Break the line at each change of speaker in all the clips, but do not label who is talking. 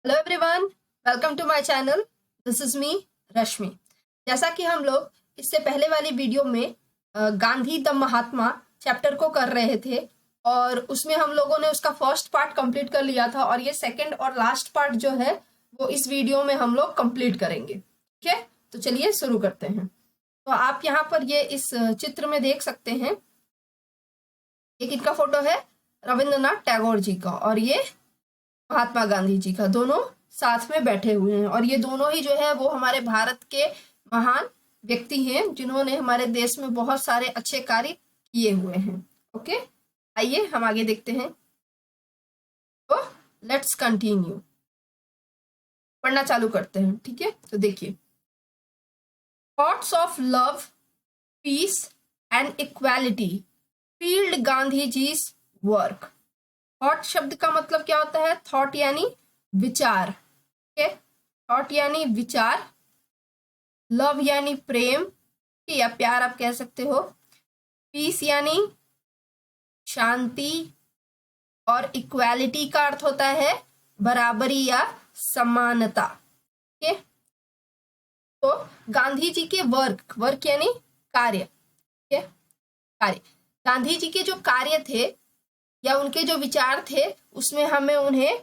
Hello everyone, welcome to my channel. This is me Rashmi. जैसा कि हम लोग इससे पहले वाली वीडियो में गांधी द महात्मा चैप्टर को कर रहे थे और उसमें हम लोगों ने उसका फर्स्ट पार्ट कंप्लीट कर लिया था और ये सेकंड और लास्ट पार्ट जो है वो इस वीडियो में हम लोग कंप्लीट करेंगे। ठीक है, तो चलिए शुरू करते हैं। तो आप यहाँ पर ये इस चित्र में देख सकते हैं, एक इनका फोटो है रविंद्रनाथ टैगोर जी का और ये महात्मा गांधी जी का, दोनों साथ में बैठे हुए हैं और ये दोनों ही जो है वो हमारे भारत के महान व्यक्ति हैं जिन्होंने हमारे देश में बहुत सारे अच्छे कार्य किए हुए हैं। ओके, आइए हम आगे देखते हैं। तो लेट्स कंटिन्यू, पढ़ना चालू करते हैं। ठीक है, तो देखिए, thoughts of love, peace and equality field Gandhi ji's work. Thought शब्द का मतलब क्या होता है? थॉट यानी विचार। थॉट यानी विचार, लव यानी प्रेम या प्यार आप कह सकते हो, पीस यानी शांति और इक्वालिटी का अर्थ होता है बराबरी या समानता। ठीक है, तो गांधी जी के वर्क यानी कार्य। ठीक है, कार्य, गांधी जी के जो कार्य थे या उनके जो विचार थे उसमें हमें उन्हें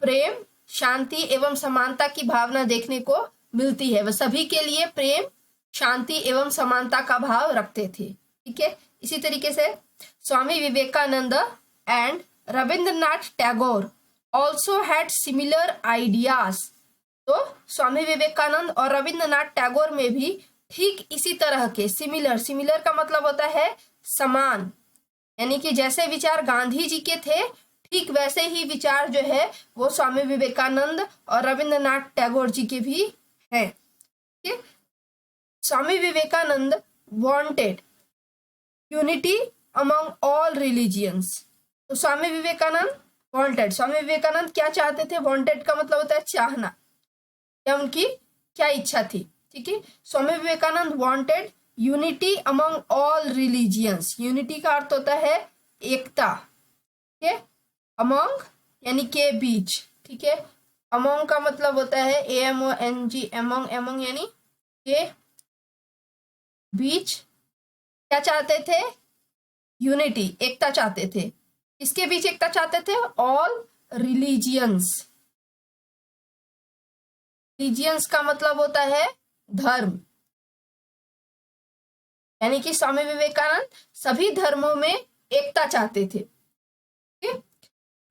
प्रेम, शांति एवं समानता की भावना देखने को मिलती है। वह सभी के लिए प्रेम, शांति एवं समानता का भाव रखते थे। ठीक है, इसी तरीके से Swami Vivekananda and Rabindranath Tagore also had similar ideas. तो स्वामी विवेकानंद और रविंद्रनाथ टैगोर में भी ठीक इसी तरह के सिमिलर का मतलब होता है समान, यानी कि जैसे विचार गांधी जी के थे ठीक वैसे ही विचार जो है वो स्वामी विवेकानंद और रविंद्रनाथ टैगोर जी के भी हैं। Swami Vivekananda wanted unity among all religions. तो स्वामी विवेकानंद क्या चाहते थे? वांटेड का मतलब होता है चाहना या उनकी क्या इच्छा थी। ठीक है, Swami Vivekananda wanted unity among all religions. Unity का अर्थ होता है एकता। ठीक है, अमंग यानी के बीच। ठीक है, अमंग का मतलब होता है AMONG, अमंग यानी के बीच। क्या चाहते थे? यूनिटी, एकता चाहते थे। किसके बीच एकता चाहते थे? All religions. रिलीजियंस का मतलब होता है धर्म, यानी कि स्वामी विवेकानंद सभी धर्मों में एकता चाहते थे।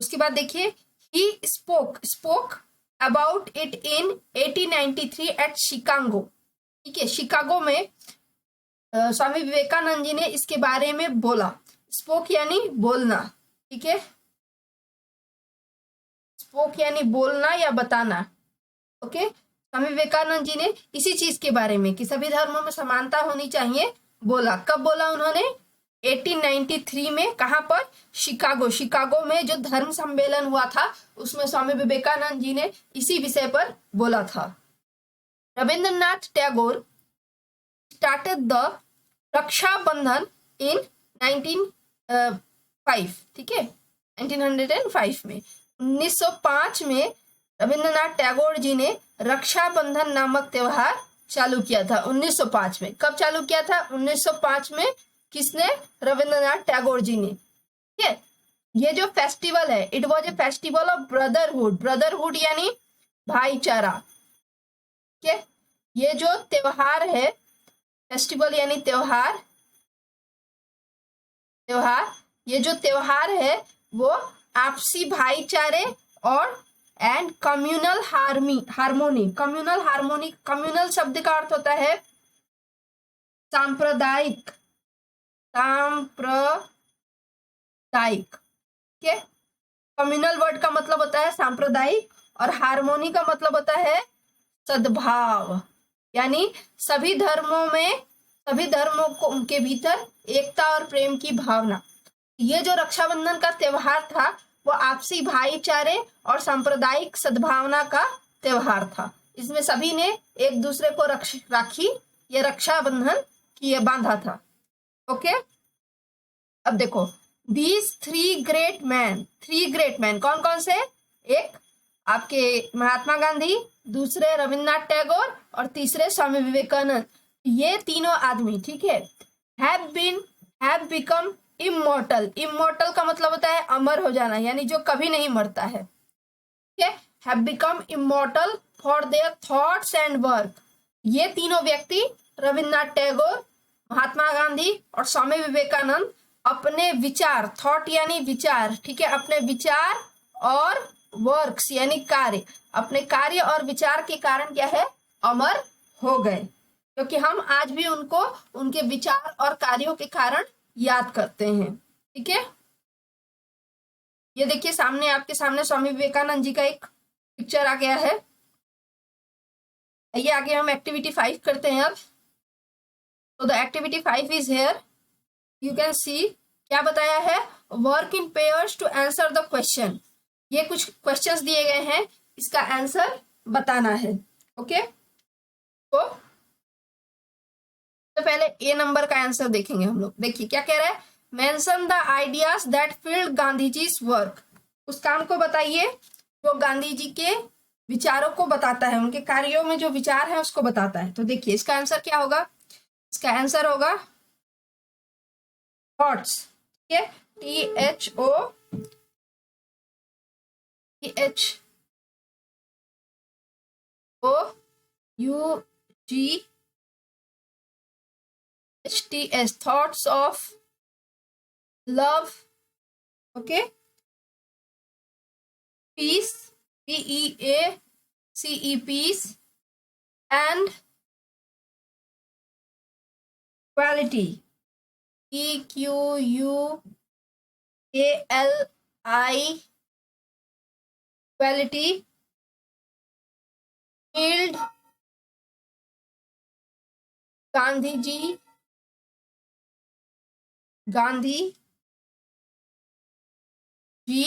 उसके बाद देखिए, he spoke about it in 1893 at Chicago. ठीक है, शिकागो में स्वामी विवेकानंद जी ने इसके बारे में बोला। स्पोक यानी बोलना। ठीक है, स्पोक यानी बोलना या बताना। ओके, स्वामी विवेकानंद जी ने इसी चीज के बारे में कि सभी धर्मों में समानता होनी चाहिए बोला। कब बोला उन्होंने? 1893 में। कहां पर? शिकागो में जो धर्म सम्मेलन हुआ था उसमें स्वामी विवेकानंद जी ने इसी विषय पर बोला था। रविंद्रनाथ टैगोर स्टार्टेड द रक्षाबंधन इन 1905। ठीक है, 1905 में, 1905 में रविंद्रनाथ टैगोर जी ने रक्षाबंधन नामक त्योहार चालू किया था। 1905 में। कब चालू किया था? 1905 में। किसने? रविंद्रनाथ टैगोर जी ने। ठीक है, ये जो फेस्टिवल है, it was a festival of brotherhood यानी भाईचारा। ठीक है, ये जो त्योहार है, फेस्टिवल यानी त्योहार, ये जो त्योहार है वो आपसी भाईचारे और एंड कम्युनल हार्मोनी। कम्युनल शब्द का अर्थ होता है सांप्रदायिक। ठीक है, कम्युनल वर्ड का मतलब होता है सांप्रदायिक और हार्मोनी का मतलब होता है सद्भाव, यानी सभी धर्मों को उनके भीतर एकता और प्रेम की भावना। ये जो रक्षाबंधन का त्योहार था वो आपसी भाईचारे और सांप्रदायिक सद्भावना का त्योहार था। इसमें सभी ने एक दूसरे को राखी या रक्षाबंधन किए बांधा था। ओके, अब देखो, दीज थ्री ग्रेट मैन कौन कौन से? एक आपके महात्मा गांधी, दूसरे रविन्द्रनाथ टैगोर और तीसरे स्वामी विवेकानंद। ये तीनों आदमी, ठीक है, हैव बिकम इमॉर्टल। इमॉर्टल का मतलब होता है अमर हो जाना, यानी जो कभी नहीं मरता है, ठीक है। Have become immortal for their thoughts and work. ये तीनों व्यक्ति, रविन्द्रनाथ टैगोर, महात्मा गांधी और स्वामी विवेकानंद, अपने विचार, थॉट यानी विचार, ठीक है, अपने विचार और वर्क्स यानी कार्य, अपने कार्य और विचार के कारण क्या है, अमर हो गए। क्योंकि हम आज भी उनको उनके विचार और कार्यों के कारण याद करते हैं, ठीक है। ये देखिए सामने, आपके सामने स्वामी विवेकानंद जी का एक पिक्चर आ गया है। ये आगे हम एक्टिविटी 5 करते हैं अब। तो the activity 5 is here, you can see. क्या बताया है, work in pairs to answer the question. ये कुछ क्वेश्चंस दिए गए हैं, इसका आंसर बताना है, ओके। तो पहले ए नंबर का आंसर देखेंगे हम लोग। देखिए क्या कह रहा है, mention the ideas that field Gandhi ji's work. उस काम को बताइए जो गांधी जी के विचारों को बताता है, उनके कार्यों में जो विचार है उसको बताता है। तो देखिए इसका आंसर क्या होगा, इसका आंसर होगा थॉट्स, ठीक है, THOTS, thoughts of love, okay, peace, PEACE, peace, and equality, EQUALI, equality, yield, Gandhi ji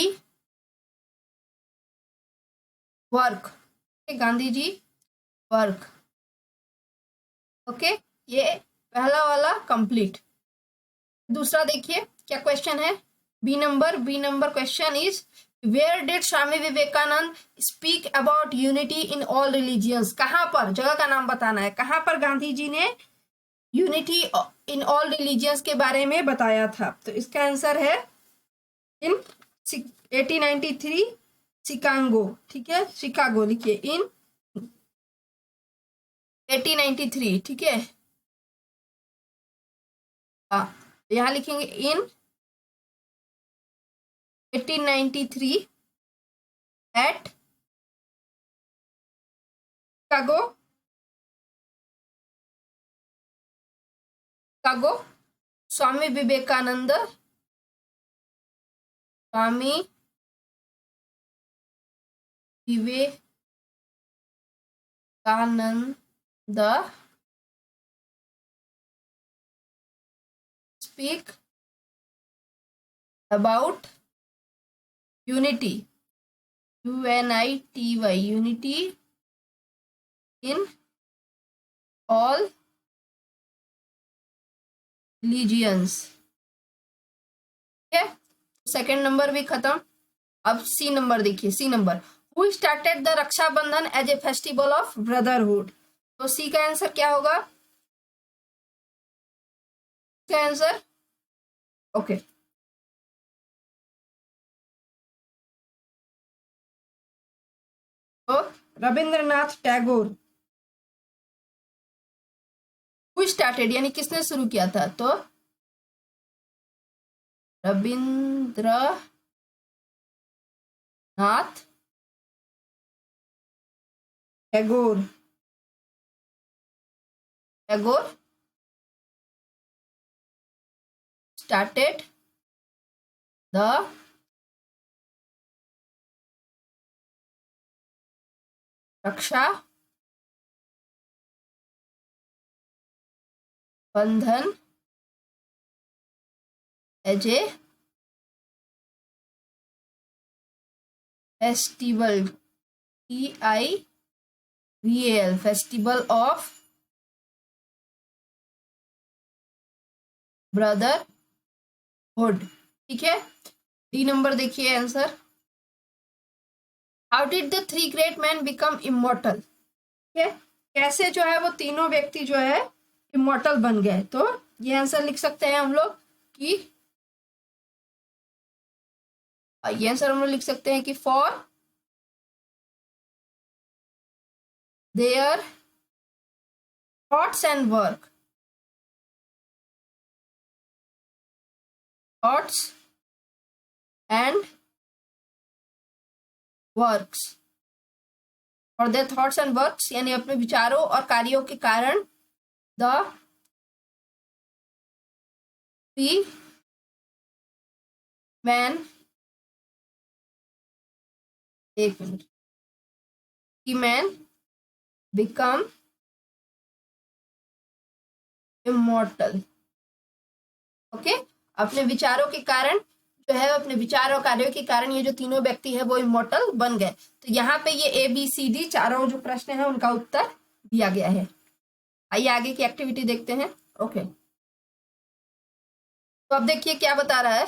work, Gandhi ji work, okay. ये पहला वाला कंप्लीट। दूसरा देखिए क्या क्वेश्चन है, B number question is where did Swami Vivekananda speak about unity in all religions. कहां पर, जगह का नाम बताना है, कहां पर गांधी जी ने यूनिटी इन ऑल रिलीजियंस के बारे में बताया था। तो इसका आंसर है इन 1893 शिकागो, ठीक है, शिकागो लिखिए, इन 1893, ठीक है। हाँ, यहां लिखेंगे in 1893 at Chicago, Swami Vivekananda, speak about unity, UNITY, unity in all religions, ठीक है। सेकेंड नंबर भी खत्म। अब सी नंबर देखिए, C number, who started the Rakshabandhan as a festival of brotherhood. तो सी का आंसर क्या होगा, क्या आंसर, ओके। तो रविंद्रनाथ टैगोर, हु स्टार्टेड यानी किसने शुरू किया था, तो Rabindranath Tagore started the Raksha Bandhan as a festival, TIVAL, festival of brotherhood, ठीक है। डी नंबर देखिए answer, how did the three great man become immortal, ठीक है, कैसे जो है वो तीनों व्यक्ति जो है इमोर्टल बन गए। तो ये आंसर लिख सकते हैं हम लोग कि ये आंसर हम लोग लिख सकते हैं कि for their thoughts and work, thoughts and works, और देयर थॉट्स एंड वर्क्स यानी अपने विचारों और कार्यों के कारण द थ्री मैन, एक minute, three man become immortal. Okay, अपने विचारों के कारण जो है, अपने विचार और कार्यों के कारण ये जो तीनों व्यक्ति है वो इमोर्टल बन गए। तो यहाँ पे ये ABCD चारों जो प्रश्न है उनका उत्तर दिया गया है। आइए आगे की एक्टिविटी देखते हैं। ओके, तो अब देखिए क्या बता रहा है,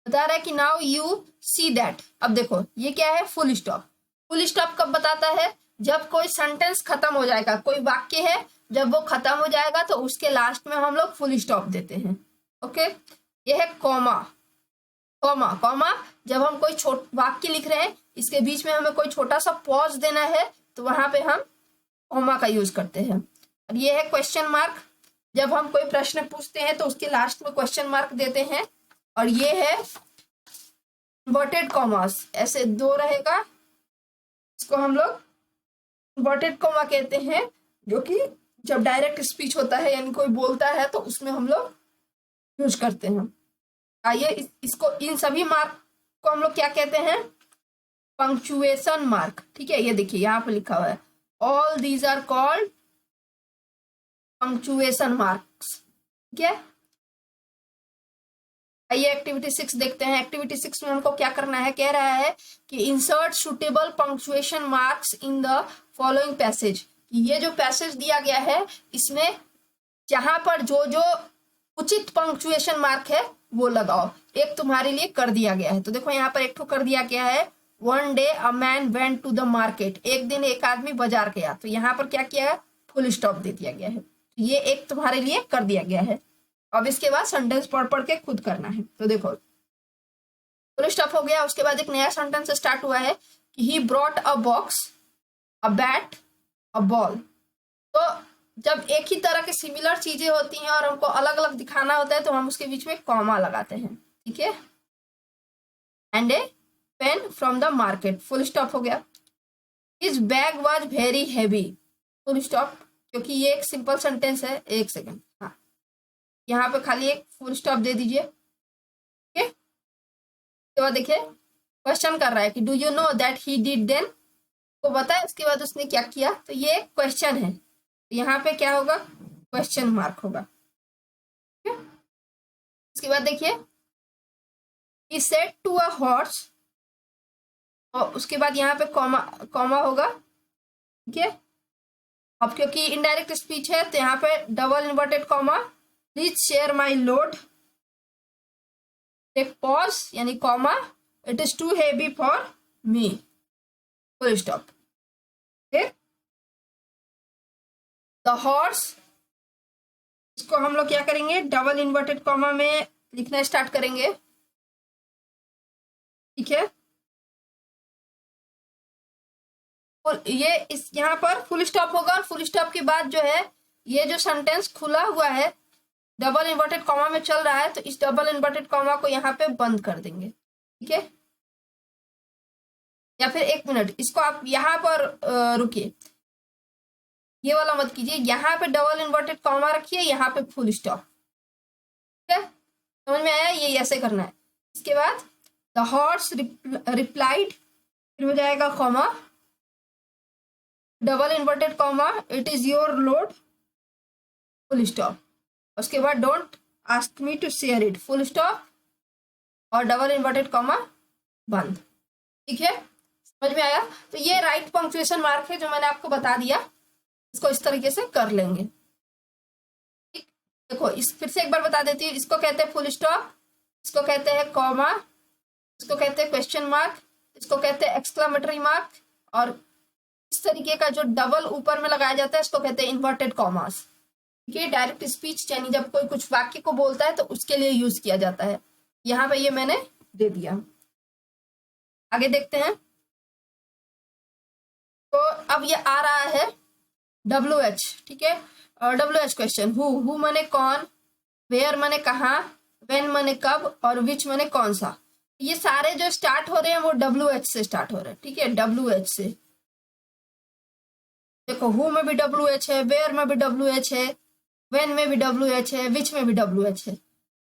बता रहा है कि नाउ यू सी दैट। अब देखो ये क्या है, फुल स्टॉप। फुल स्टॉप कब बताता है, जब कोई सेंटेंस खत्म हो जाएगा, कोई वाक्य है जब वो खत्म हो जाएगा तो उसके लास्ट में हम लोग फुल स्टॉप देते हैं। ओके, ये है कॉमा। कॉमा, कॉमा जब हम कोई वाक्य लिख रहे हैं, इसके बीच में हमें कोई छोटा सा पॉज देना है तो वहां पे हम कॉमा का यूज करते हैं। और ये है क्वेश्चन मार्क, जब हम कोई प्रश्न पूछते हैं तो उसके लास्ट में क्वेश्चन मार्क देते हैं। और ये है इन्वर्टेड कॉमास, ऐसे दो रहेगा, इसको हम लोग इन्वर्टेड कॉमा कहते हैं, जो कि जब डायरेक्ट स्पीच होता है यानी कोई बोलता है तो उसमें हम लोग यूज करते हैं। आइए इसको, इन सभी मार्क को हम लोग क्या कहते हैं, पंक्चुएशन मार्क। ठीक है, ये देखिए यहाँ पे लिखा हुआ है, all these are called punctuation marks. ठीक है, आइए एक्टिविटी 6 देखते हैं। एक्टिविटी 6 में हमको क्या करना है, कह रहा है कि insert suitable punctuation marks in the following passage. ये जो पैसेज दिया गया है इसमें जहां पर जो जो उचित पंक्चुएशन मार्क है वो लगाओ। एक तुम्हारे लिए कर दिया गया है, तो देखो यहाँ पर एक ठो कर दिया गया है, one day a man went to the market. एक दिन एक आदमी बाजार गया, तो यहाँ पर क्या किया है, फुल स्टॉप दे दिया गया है। ये एक तुम्हारे लिए कर दिया गया है। अब इसके बाद सेंटेंस पढ़ पढ़ के खुद करना है। तो देखो फुल स्टॉप हो गया, उसके बाद एक नया सेंटेंस स्टार्ट हुआ है कि he brought a box, a bat, a ball. तो जब एक ही तरह की सिमिलर चीजें होती हैं और हमको अलग अलग दिखाना होता है तो हम उसके बीच में कॉमा लगाते हैं। ठीक है, and a pen from the market, full stop हो गया। His bag was very heavy, full stop, क्योंकि ये एक सिंपल सेंटेंस है। एक सेकेंड, हाँ, यहाँ पे खाली एक फुल स्टॉप दे दीजिए। ठीक है, उसके बाद देखिए क्वेश्चन कर रहा है कि do you know that he did then, को बताया उसके बाद उसने क्या किया। तो ये क्वेश्चन है, यहाँ पे क्या होगा, क्वेश्चन मार्क होगा। ठीक है, उसके बाद देखिए he said to a horse, और उसके बाद यहाँ पे कॉमा, कॉमा होगा। ठीक है, अब क्योंकि इनडायरेक्ट स्पीच है तो यहाँ पे double inverted comma, please share my load, take pause यानी comma, it is too heavy for me, full stop. The horse, इसको हम लोग क्या करेंगे, डबल इन्वर्टेड कॉमा में लिखना स्टार्ट करेंगे। ठीक है, ये इस यहाँ पर फुल स्टॉप होगा और फुल स्टॉप के बाद जो है ये जो सेंटेंस खुला हुआ है डबल इन्वर्टेड कॉमा में चल रहा है, तो इस डबल इन्वर्टेड कॉमा को यहाँ पे बंद कर देंगे। ठीक है, या फिर एक मिनट, इसको आप यहाँ पर रुकिए, ये वाला मत कीजिए, यहाँ पे डबल इन्वर्टेड कॉमा रखिए, यहाँ पे फुल स्टॉप। ठीक है, समझ में आया, ये ऐसे करना है। इसके बाद द हॉर्स रिप्लाइड, फिर हो जाएगा comma, double inverted comma, it is your load, full stop. उसके बाद don't ask me to share it, full stop और डबल इन्वर्टेड कॉमा बंद। ठीक है, समझ में आया। तो ये राइट पंक्चुएशन मार्क है जो मैंने आपको बता दिया, इसको इस तरीके से कर लेंगे। ठीक, देखो इस फिर से एक बार बता देती हूँ, इसको कहते हैं फुल स्टॉप, इसको कहते हैं कॉमा, इसको कहते हैं क्वेश्चन मार्क, इसको कहते हैं एक्सक्लेमेटरी मार्क, और इस तरीके का जो डबल ऊपर में लगाया जाता है इसको कहते हैं इन्वर्टेड कॉमास। ठीक है, डायरेक्ट स्पीच यानी जब कोई कुछ वाक्य को बोलता है तो उसके लिए यूज किया जाता है। यहाँ पे ये मैंने दे दिया। आगे देखते हैं। तो अब ये आ रहा है WH। ठीक है, और WH क्वेश्चन, हु माने कौन, वेयर माने कहाँ, व्हेन माने कब, और विच माने कौन सा। ये सारे जो स्टार्ट हो रहे हैं वो WH से स्टार्ट हो रहे हैं। ठीक है, WH से। देखो, हु में भी WH है, वेयर में भी WH है, व्हेन में भी WH है, विच में भी WH है।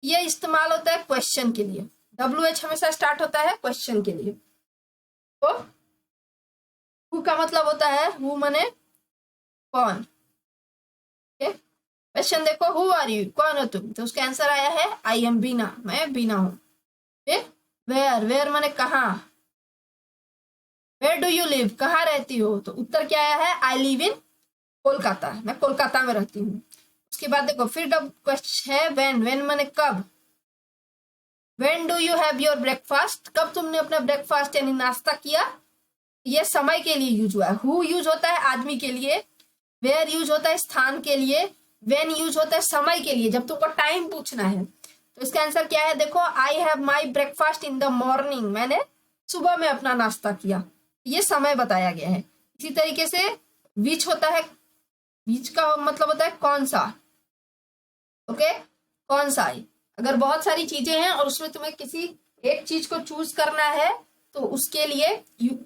ये इस्तेमाल होता है क्वेश्चन के लिए। WH हमेशा स्टार्ट होता है क्वेश्चन के लिए। तो हु का मतलब होता है, हु माने कौन। क्वेश्चन देखो, हु आर यू, कौन हो तुम, तो उसका आंसर आया है आई एम बीना, मैं बीना हूं। वेयर माने कहाँ, वेयर डू यू लिव, कहाँ रहती हो, तो उत्तर क्या आया है, आई लिव इन कोलकाता, मैं कोलकाता में रहती हूँ। उसके बाद देखो फिर क्वेश्चन है व्हेन माने कब, when do you have your breakfast, कब तुमने अपना ब्रेकफास्ट यानी नाश्ता किया। ये समय के लिए यूज हुआ है। हु यूज होता है आदमी के लिए, वेयर यूज होता है स्थान के लिए, व्हेन यूज होता है समय के लिए जब तुमको टाइम पूछना है। तो इसका आंसर क्या है, देखो, I have my breakfast in the morning, मैंने सुबह में अपना नाश्ता किया, ये समय बताया गया है। इसी तरीके से विच होता है, विच का मतलब होता है कौन सा। ओके, कौन सा है, अगर बहुत सारी चीजें हैं और उसमें तुम्हें किसी एक चीज को चूज करना है तो उसके लिए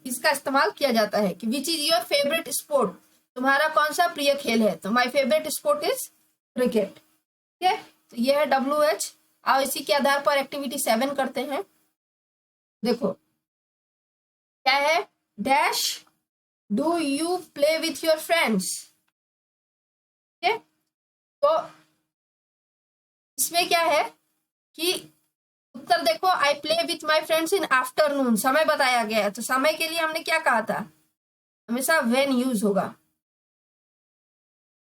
इसका इस्तेमाल किया जाता है कि which is your favourite sport, तुम्हारा कौन सा प्रिय खेल है, तो my favourite sport is cricket. ठीक है, तो ये है WH। और इसी के आधार पर एक्टिविटी 7 करते हैं। देखो क्या है, dash do you play with your friends. ठीक है, तो इसमें क्या है कि उत्तर देखो, I play with my friends in afternoon, समय बताया गया है। तो समय के लिए हमने क्या कहा था, हमेशा व्हेन यूज होगा।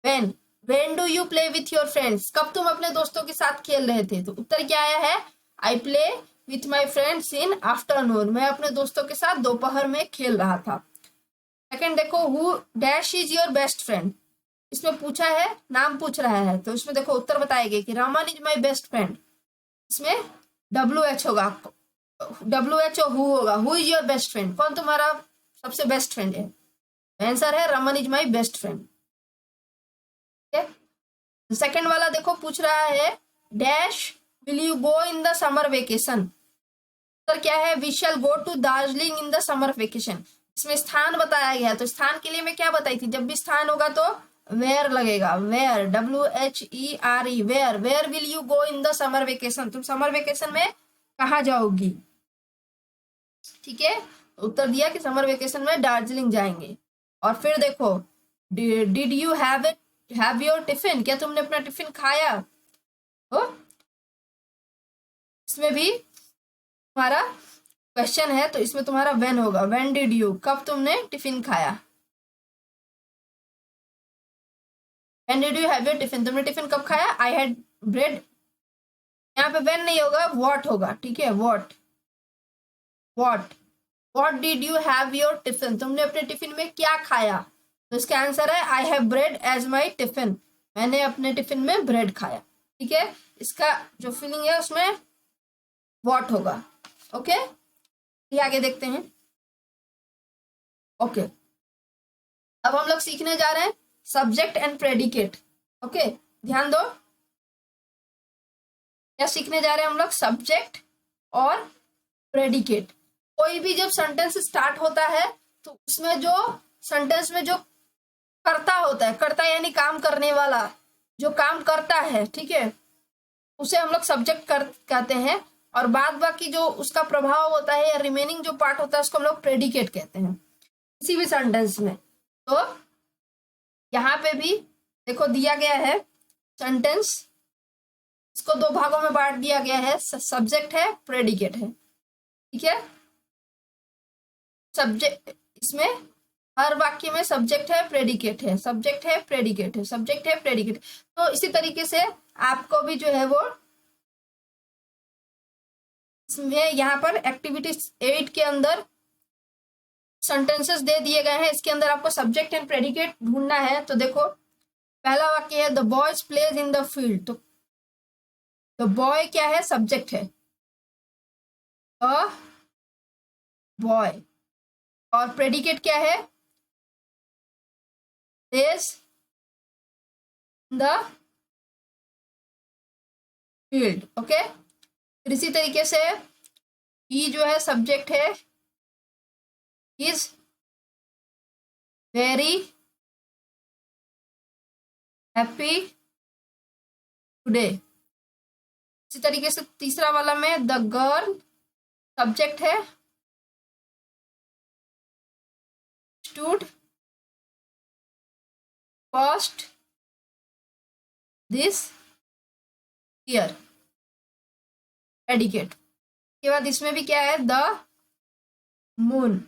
When do you play with your friends, कब तुम अपने दोस्तों के साथ खेल रहे थे, तो उत्तर क्या आया है, I play with my friends in afternoon, मैं अपने दोस्तों के साथ दोपहर में खेल रहा था। सेकंड देखो, who dash is your best friend, इसमें पूछा है, नाम पूछ रहा है, तो इसमें देखो उत्तर बताएगा कि Raman is my best friend. इसमें WH होगा, WH और हु होगा, who is your best friend, कौन तुम्हारा सबसे बेस्ट फ्रेंड है, आंसर है Raman is my best friend. Second वाला देखो पूछ रहा है, dash will you go in the summer vacation, तो क्या है, we shall go to Darjeeling in the summer vacation. इसमें स्थान बताया गया, तो स्थान के लिए मैं क्या बताई थी, जब भी स्थान होगा तो वेयर लगेगा, where, WHERE, where will you go in the summer vacation, तुम समर वेकेशन में कहा जाओगी। ठीक है, तो उत्तर दिया कि समर वेकेशन में दार्जिलिंग जाएंगे। और फिर देखो, did you have your tiffin, क्या तुमने अपना टिफिन खाया, तो इसमें भी तुम्हारा क्वेश्चन है, तो इसमें तुम्हारा व्हेन होगा, व्हेन डिड यू, कब तुमने टिफिन खाया, when did you have your tiffin, तुमने टिफिन कब खाया, आई हैड ब्रेड। यहाँ पे व्हेन नहीं होगा, व्हाट होगा। ठीक है, what did you have your tiffin, तुमने अपने टिफिन में क्या खाया, तो इसका आंसर है I have bread as my tiffin, मैंने अपने टिफिन में ब्रेड खाया। ठीक है, इसका जो फीलिंग है उसमें व्हाट होगा। ओके, ये आगे देखते हैं। ओके, अब हम लोग सीखने जा रहे हैं सब्जेक्ट एंड प्रेडिकेट। ओके, ध्यान दो, क्या सीखने जा रहे हैं हम लोग, सब्जेक्ट और प्रेडिकेट। कोई भी जब सेंटेंस स्टार्ट होता है तो उसमें जो सेंटेंस में जो कर्ता होता है, कर्ता यानी काम करने वाला, जो काम करता है, ठीक है, उसे हम लोग सब्जेक्ट कहते हैं, और बाद बाकी जो उसका प्रभाव होता है या रिमेनिंग जो पार्ट होता है उसको हम लोग प्रेडिकेट कहते हैं किसी भी सेंटेंस में। तो यहाँ पे भी देखो दिया गया है सेंटेंस, इसको दो भागों में बांट दिया गया है, सब्जेक्ट है, प्रेडिकेट है। ठीक है, सब्जेक्ट, इसमें हर वाक्य में सब्जेक्ट है, प्रेडिकेट है, सब्जेक्ट है, प्रेडिकेट है, सब्जेक्ट है, प्रेडिकेट। तो इसी तरीके से आपको भी जो है वो इसमें यहाँ पर एक्टिविटी 8 के अंदर सेंटेंसेस दे दिए गए हैं, इसके अंदर आपको सब्जेक्ट एंड प्रेडिकेट ढूंढना है। तो देखो पहला वाक्य है the boys plays in the field, तो द बॉय क्या है, सब्जेक्ट है, अ बॉय, और प्रेडिकेट क्या है, plays in the field. Okay, फिर इसी तरीके से ही जो है सब्जेक्ट है, इज वेरी हैप्पी टुडे। इसी तरीके से तीसरा वाला में द गर्ल सब्जेक्ट है, stood first this year, predicate. के बाद इसमें भी क्या है, द मून,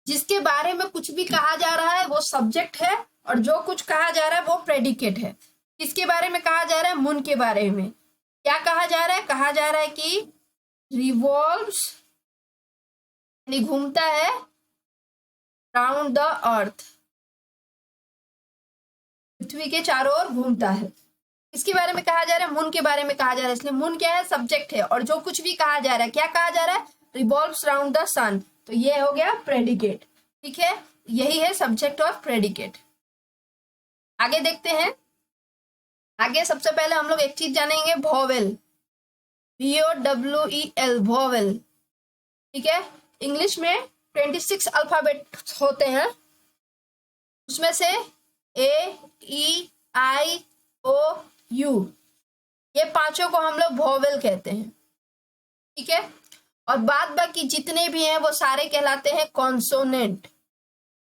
जिसके बारे में कुछ भी कहा जा रहा है वो सब्जेक्ट है, और जो कुछ कहा जा रहा है वो प्रेडिकेट है। किसके बारे में कहा जा रहा है, मून के बारे में। क्या कहा जा रहा है, कहा जा रहा है कि रिवॉल्व्स, यानी घूमता है, राउंड द अर्थ, पृथ्वी के चारों ओर घूमता है। इसके बारे में कहा जा रहा है, मून के बारे में कहा जा रहा है, इसलिए मून क्या है, सब्जेक्ट है, और जो कुछ भी कहा जा रहा है, क्या कहा जा रहा है, रिवॉल्व्स राउंड द सन, तो ये हो गया प्रेडिकेट। ठीक है, यही है सब्जेक्ट और प्रेडिकेट। आगे देखते हैं। आगे सबसे पहले हम लोग एक चीज जानेंगे, वोवेल, VOWEL, वोवेल। ठीक है, इंग्लिश में 26 अल्फाबेट होते हैं, उसमें से A, E, I, O, U, ये पांचों को हम लोग वोवेल कहते हैं। ठीक है, और बाद बाकी जितने भी हैं वो सारे कहलाते हैं कॉन्सोनेंट,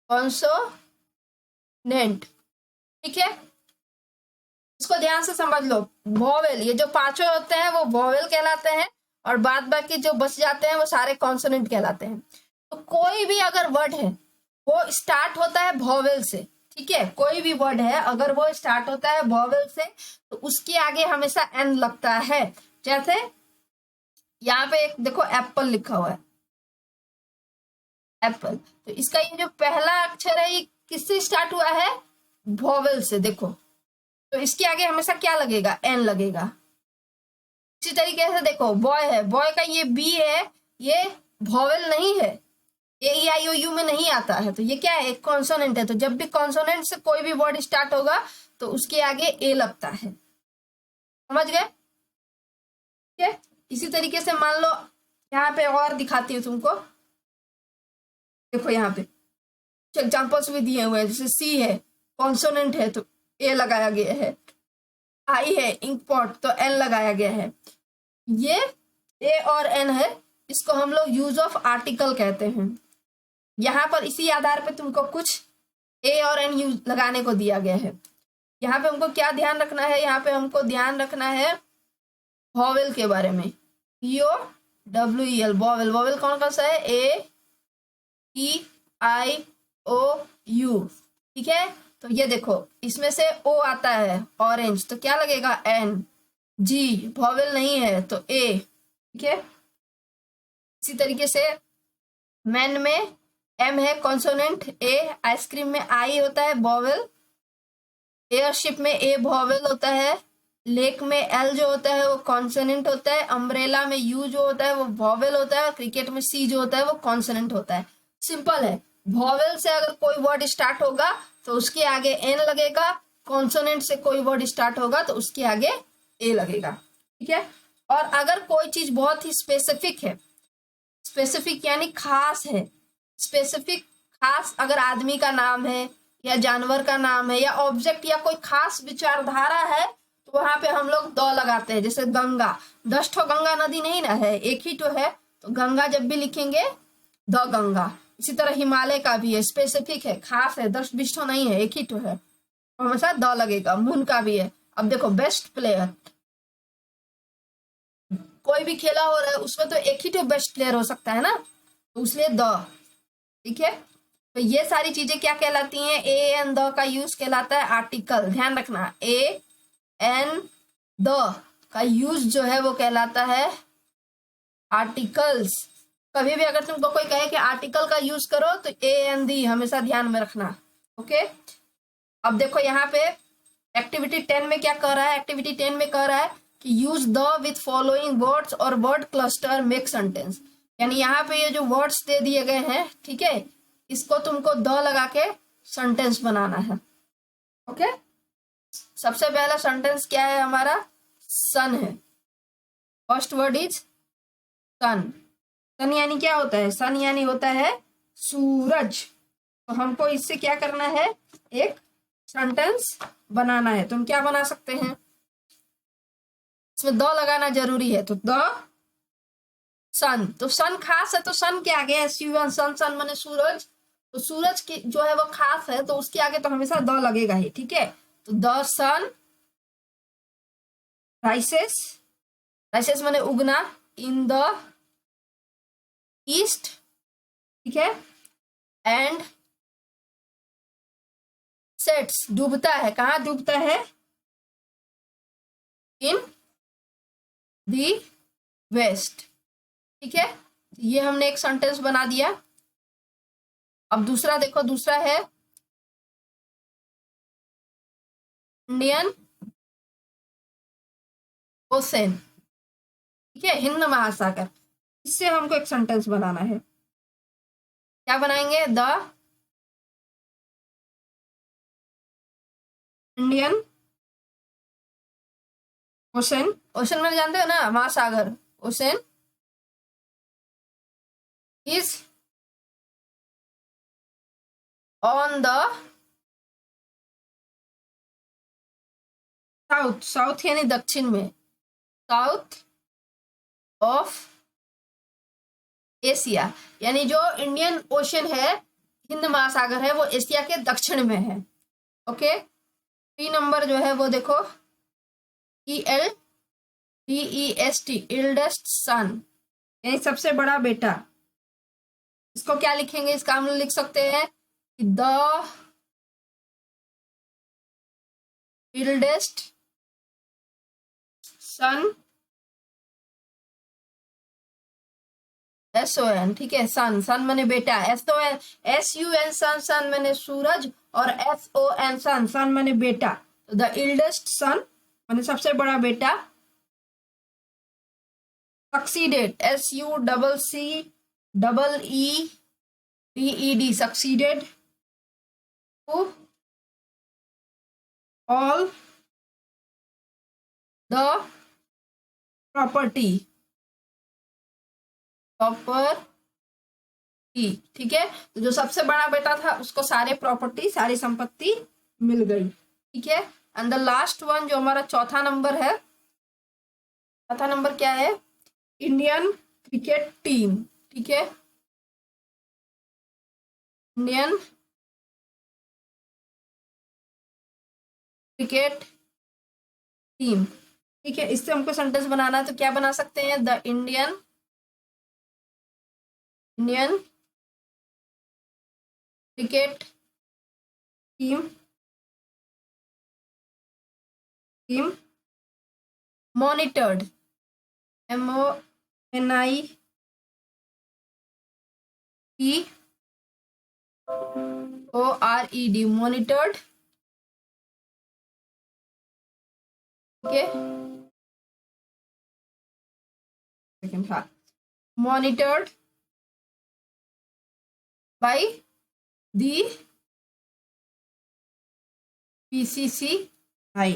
कॉन्सोनेंट। ठीक है, इसको ध्यान से समझ लो। वोवेल, ये जो पांचों होते हैं वो वोवेल कहलाते हैं, और बाद बाकी जो बच जाते हैं वो सारे कॉन्सोनेंट कहलाते हैं। तो कोई भी अगर वर्ड है वो स्टार्ट होता है वोवेल से। ठीक है, कोई भी वर्ड है अगर वो स्टार्ट होता है वोवेल से तो उसके आगे हमेशा एन लगता है। जैसे यहाँ पे एक देखो एप्पल लिखा हुआ है, एप्पल, तो इसका ये जो पहला अक्षर है ये किससे स्टार्ट हुआ है, वोवेल से। देखो तो इसके आगे हमेशा क्या लगेगा, एन लगेगा। इसी तरीके से देखो बॉय है, बॉय का ये बी है, ये वोवेल नहीं है, AEIOU में नहीं आता है, तो ये क्या है, एक कॉन्सोनेंट है। तो जब भी कॉन्सोनेंट से कोई भी वर्ड स्टार्ट होगा तो उसके आगे ए लगता है। समझ गए? ठीक है, इसी तरीके से मान लो यहाँ पे और दिखाती हूँ तुमको। देखो यहाँ पे एग्जाम्पल्स भी दिए हुए हैं, जैसे सी है, कॉन्सोनेंट है तो ए लगाया गया है, आई है, इंक पॉट, तो एन लगाया गया है। ये ए और एन है, इसको हम लोग यूज ऑफ आर्टिकल कहते हैं। यहाँ पर इसी आधार पे तुमको कुछ ए और एन यूज लगाने को दिया गया है। यहाँ पे हमको क्या ध्यान रखना है, यहाँ पे हमको ध्यान रखना है वोवेल के बारे में, VOWEL, वोवेल। वोवेल कौन कौन सा है, AEIOU। ठीक है, तो ये देखो इसमें से ओ आता है, ऑरेंज, तो क्या लगेगा, एन। जी वोवेल नहीं है तो ए। ठीक है, इसी तरीके से मैन में एम है कॉन्सोनेंट, ए, आइसक्रीम में आई होता है वोवेल, एयरशिप में ए वोवेल होता है, लेक में एल जो होता है वो कॉन्सोनेंट होता है, अम्ब्रेला में यू जो होता है वो वोवेल होता है, और क्रिकेट में सी जो होता है वो कॉन्सोनेंट होता है। सिंपल है, वोवेल से अगर कोई वर्ड स्टार्ट होगा तो उसके आगे एन लगेगा, कॉन्सोनेंट से कोई वर्ड स्टार्ट होगा तो उसके आगे ए लगेगा। ठीक है, और अगर कोई चीज बहुत ही स्पेसिफिक है, स्पेसिफिक यानी खास है, स्पेसिफिक खास अगर आदमी का नाम है या जानवर का नाम है या ऑब्जेक्ट या कोई खास विचारधारा है तो वहां पे हम लोग द लगाते हैं। जैसे गंगा, 10 ठो गंगा नदी नहीं ना है, एक ही तो है, तो गंगा जब भी लिखेंगे द गंगा। इसी तरह हिमालय का भी है, स्पेसिफिक है, खास है, 10-20 ठो नहीं है, एक ही तो है, हमेशा द लगेगा। मून का भी है। अब देखो बेस्ट प्लेयर, कोई भी खेला हो रहा है उसमें तो एक ही तो बेस्ट प्लेयर हो सकता है ना, तो इसलिए द। ठीक है, तो ये सारी चीजें क्या कहलाती हैं, ए एन द का यूज कहलाता है आर्टिकल। ध्यान रखना, ए एन द का यूज जो है वो कहलाता है आर्टिकल्स। कभी भी अगर तुमको कोई कहे कि आर्टिकल का यूज करो तो ए एन दी हमेशा ध्यान में रखना। ओके, अब देखो यहाँ पे एक्टिविटी 10 में क्या कह रहा है। एक्टिविटी 10 में कह रहा है कि use the with following words और वर्ड क्लस्टर मेक सेंटेंस। यानी यहाँ पे ये जो वर्ड्स दे दिए गए हैं, ठीक है, इसको तुमको द लगा के सेंटेंस बनाना है। ओके, सबसे पहला सेंटेंस क्या है हमारा, सन है। फर्स्ट वर्ड इज सन। सन यानी क्या होता है, सन यानी होता है सूरज। तो हमको इससे क्या करना है, एक सेंटेंस बनाना है। तुम क्या बना सकते हैं, इसमें द लगाना जरूरी है। तो द सन, तो सन खास है तो सन के आगे एस यू एन, सन, सन माने सूरज। तो सूरज की जो है वो खास है तो उसके आगे तो हमेशा द लगेगा ही, ठीक है। तो द सन राइसेस, राइसेस माने उगना, इन द ईस्ट, ठीक है, एंड सेट्स डूबता है। कहाँ डूबता है, इन दी वेस्ट, ठीक है। ये हमने एक सेंटेंस बना दिया। अब दूसरा देखो, दूसरा है इंडियन ओशन, ठीक है, हिंद महासागर। इससे हमको एक सेंटेंस बनाना है। क्या बनाएंगे, द इंडियन ओशन, ओशन में जानते हो ना, महासागर, ocean is on the south, south यानी दक्षिण में, साउथ ऑफ एशिया। यानी जो इंडियन ओशन है, हिंद महासागर है, वो एशिया के दक्षिण में है। ओके, 3 नंबर जो है वो देखो, ELDEST, इल्डेस्ट सन, यानी सबसे बड़ा बेटा। इसको क्या लिखेंगे, इसका हम लिख सकते हैं द इल्डेस्ट सन, SON, ठीक है, सन, सन माने बेटा, SON, SUN सन, सन माने सूरज, और SON सन, सन माने बेटा। तो द इल्डेस्ट सन माने सबसे बड़ा बेटा, succeeded, SUCCEEDED, succeeded to all the property, property, ठीक है। तो जो सबसे बड़ा बेटा था उसको सारे प्रॉपर्टी, सारी संपत्ति मिल गई, ठीक है। एंड द लास्ट वन जो हमारा चौथा नंबर है, चौथा नंबर क्या है, इंडियन क्रिकेट टीम, ठीक है, इंडियन क्रिकेट टीम, ठीक है। इससे हमको सेंटेंस बनाना है तो क्या बना सकते हैं, the Indian cricket team monitored, MONITORED, monitored, ठीक है, सेकंड था मॉनिटर्ड बाय दी BCCI।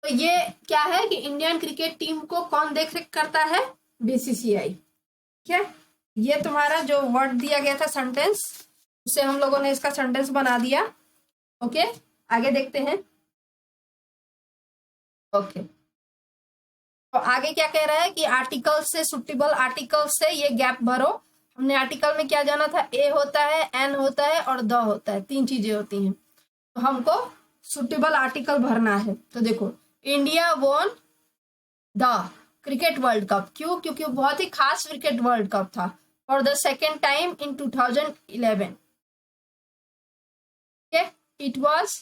तो ये क्या है कि इंडियन क्रिकेट टीम को कौन देख रेख करता है, BCCI, ठीक है। ये तुम्हारा जो वर्ड दिया गया था सेंटेंस, उससे हम लोगों ने इसका सेंटेंस बना दिया। ओके, आगे देखते हैं। ओके, तो आगे क्या कह रहा है कि आर्टिकल से, सुटेबल आर्टिकल से ये गैप भरो। हमने आर्टिकल में क्या जाना था, ए होता है, एन होता है और द होता है, 3 चीजें होती हैं। तो हमको सुटेबल आर्टिकल भरना है। तो देखो, India won the cricket world cup, क्यों, क्योंकि बहुत ही खास क्रिकेट वर्ल्ड कप था, for the second time in 2011, it was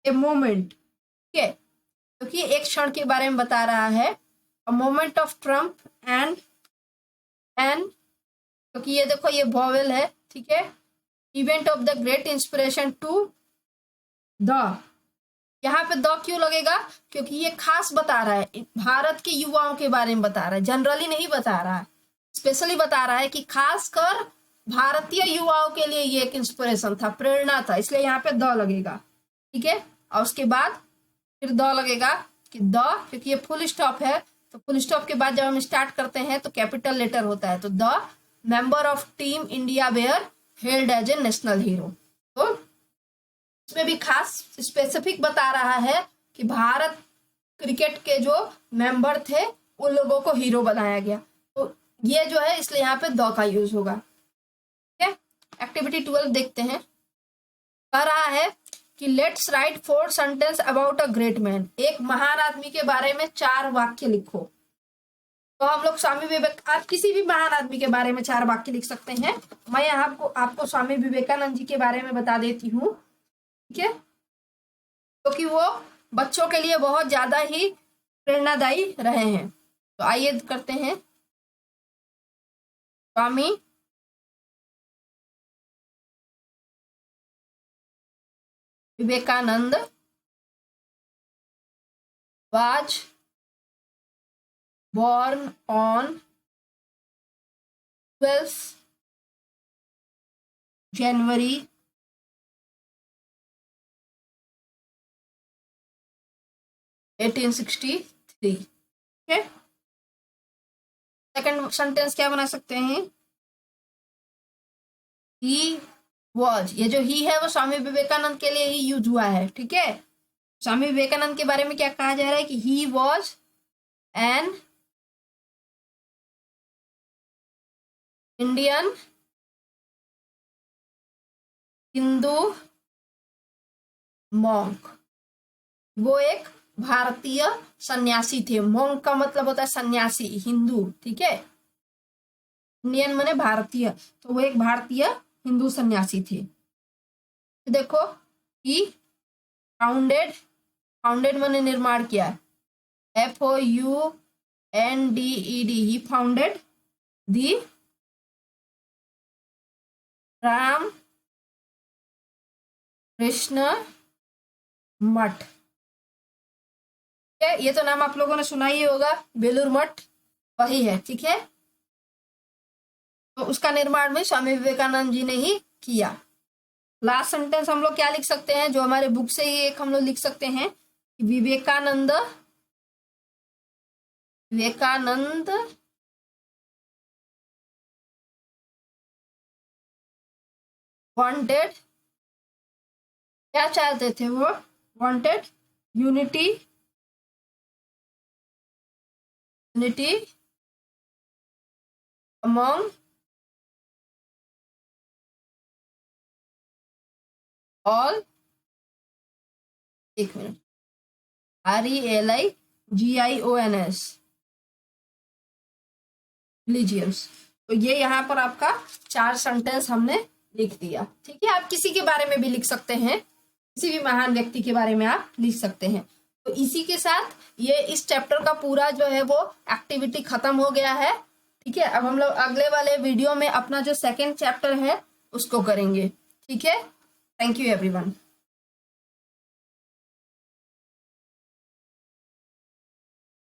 a moment, ठीक है, क्योंकि एक क्षण के बारे में बता रहा है। A moment of triumph and क्योंकि ये देखो ये वॉवेल है, ठीक है। Event of the great inspiration to the, यहाँ पे द क्यों लगेगा? क्योंकि ये खास बता रहा है, भारत के युवाओं के बारे में बता रहा है, जनरली नहीं बता रहा है, स्पेशली बता रहा है कि खासकर भारतीय युवाओं के लिए ये एक इंस्पिरेशन था, प्रेरणा था, इसलिए यहाँ पे द लगेगा, ठीक है। और उसके बाद फिर द लगेगा कि द, क्योंकि ये फुल स्टॉप है, तो फुल स्टॉप के बाद जब हम स्टार्ट करते हैं तो कैपिटल लेटर होता है, तो the member of team India were held as a national hero. तो इसमें भी खास स्पेसिफिक बता रहा है कि भारत क्रिकेट के जो मेंबर थे उन लोगों को हीरो बनाया गया, तो ये जो है इसलिए यहाँ पे द का यूज होगा, ठीक है। एक्टिविटी 12 देखते हैं। कह रहा है कि let's write 4 sentence about a great man, एक महान आदमी के बारे में 4 वाक्य लिखो। तो हम लोग स्वामी विवेक, आप किसी भी महान आदमी के बारे में 4 वाक्य लिख सकते हैं। मैं यहाँ आपको स्वामी विवेकानंद जी के बारे में बता देती हूँ, ठीक है, क्योंकि वो बच्चों के लिए बहुत ज्यादा ही प्रेरणादायी रहे हैं। तो आइए करते हैं। Swami Vivekananda was born on 12th January 1863, ठीक है। सेकंड सेंटेंस क्या बना सकते हैं? ही वॉज, ये जो ही है वो स्वामी विवेकानंद के लिए ही यूज हुआ है, ठीक है। स्वामी विवेकानंद के बारे में क्या कहा जा रहा है कि he was an Indian Hindu monk, वो एक भारतीय सन्यासी थे। मॉन्क का मतलब होता है सन्यासी, हिंदू, ठीक है। इंडियन माने भारतीय, तो वो एक भारतीय हिंदू सन्यासी थे। देखो, ही फाउंडेड माने निर्माण किया, FOUNDED, ही फाउंडेड दी राम कृष्ण मठ, ये तो नाम आप लोगों ने सुना ही होगा, बेलूर मठ वही है, ठीक है। तो उसका निर्माण भी स्वामी विवेकानंद जी ने ही किया। लास्ट सेंटेंस हम लोग क्या लिख सकते हैं, जो हमारे बुक से ही एक हम लोग लिख सकते हैं, विवेकानंद वांटेड, क्या चाहते थे वो? वांटेड यूनिटी among all, एक मिनट, RELIGIONS रिलीजियंस। तो ये यहाँ पर आपका 4 सेंटेंस हमने लिख दिया, ठीक है। आप किसी के बारे में भी लिख सकते हैं, किसी भी महान व्यक्ति के बारे में आप लिख सकते हैं। तो इसी के साथ ये इस चैप्टर का पूरा जो है वो एक्टिविटी खत्म हो गया है, ठीक है। अब हम लोग अगले वाले वीडियो में अपना जो सेकंड चैप्टर है उसको करेंगे, ठीक है। Thank you everyone.